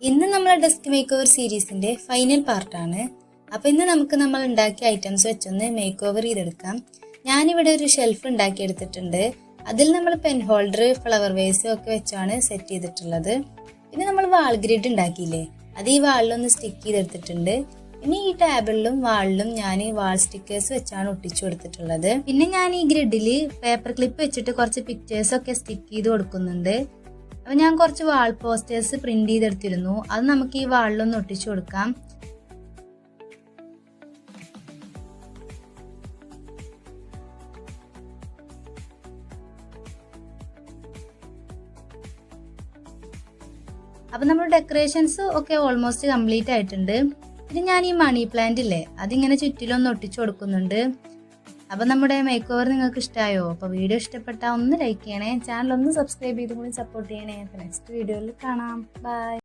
ഇന്ന് നമ്മളെ desk make over സീരീസിന്റെ ഫൈനൽ പാർട്ടാണ്. അപ്പോൾ ഇന്ന് നമുക്ക് നമ്മൾ ഉണ്ടാക്കിയ ഐറ്റംസ് വെച്ചൊന്ന് മേക്ക് ഓവർ ചെയ്തെടുക്കാം. ഞാനിവിടെ ഒരു ഷെൽഫ് ഉണ്ടാക്കിയെടുത്തിട്ടുണ്ട്. അതിൽ നമ്മൾ പെൻ ഹോൾഡർ, ഫ്ലവർ വേസും ഒക്കെ വെച്ചാണ് സെറ്റ് ചെയ്തിട്ടുള്ളത്. പിന്നെ നമ്മൾ വാൾ ഗ്രിഡ് ഉണ്ടാക്കിയില്ലേ, അത് ഈ വാളിലൊന്ന് സ്റ്റിക്ക് ചെയ്തെടുത്തിട്ടുണ്ട്. പിന്നെ ഈ ടേബിളിലും വാളിലും ഞാൻ വാൾ സ്റ്റിക്കേഴ്സ് വെച്ചാണ് ഒട്ടിച്ചു കൊടുത്തിട്ടുള്ളത്. പിന്നെ ഞാൻ ഈ ഗ്രിഡിൽ പേപ്പർ ക്ലിപ്പ് വെച്ചിട്ട് കുറച്ച് പിക്ചേഴ്സ് ഒക്കെ സ്റ്റിക്ക് ചെയ്ത് കൊടുക്കുന്നുണ്ട്. അപ്പോൾ ഞാൻ കുറച്ച് വാൾ പോസ്റ്റേഴ്സ് പ്രിന്റ് ചെയ്തെടുത്തിരുന്നു. അത് നമുക്ക് ഈ വാളിലൊന്ന് ഒട്ടിച്ചു കൊടുക്കാം. അപ്പം നമ്മുടെ ഡെക്കറേഷൻസ് ഒക്കെ ഓൾമോസ്റ്റ് കംപ്ലീറ്റ് ആയിട്ടുണ്ട്. പിന്നെ ഞാൻ ഈ മണി പ്ലാന്റ് ഇല്ലേ, അതിങ്ങനെ ചുറ്റിലൊന്ന് ഒട്ടിച്ചു കൊടുക്കുന്നുണ്ട്. അപ്പം നമ്മുടെ മേക്ക് ഓവർ നിങ്ങൾക്ക് ഇഷ്ടമായോ? അപ്പോൾ വീഡിയോ ഇഷ്ടപ്പെട്ടാൽ ഒന്ന് ലൈക്ക് ചെയ്യണേ, ചാനൽ ഒന്ന് സബ്സ്ക്രൈബ് ചെയ്തും കൂടി സപ്പോർട്ട് ചെയ്യണേ. അപ്പോൾ നെക്സ്റ്റ് വീഡിയോയിൽ കാണാം. ബൈ.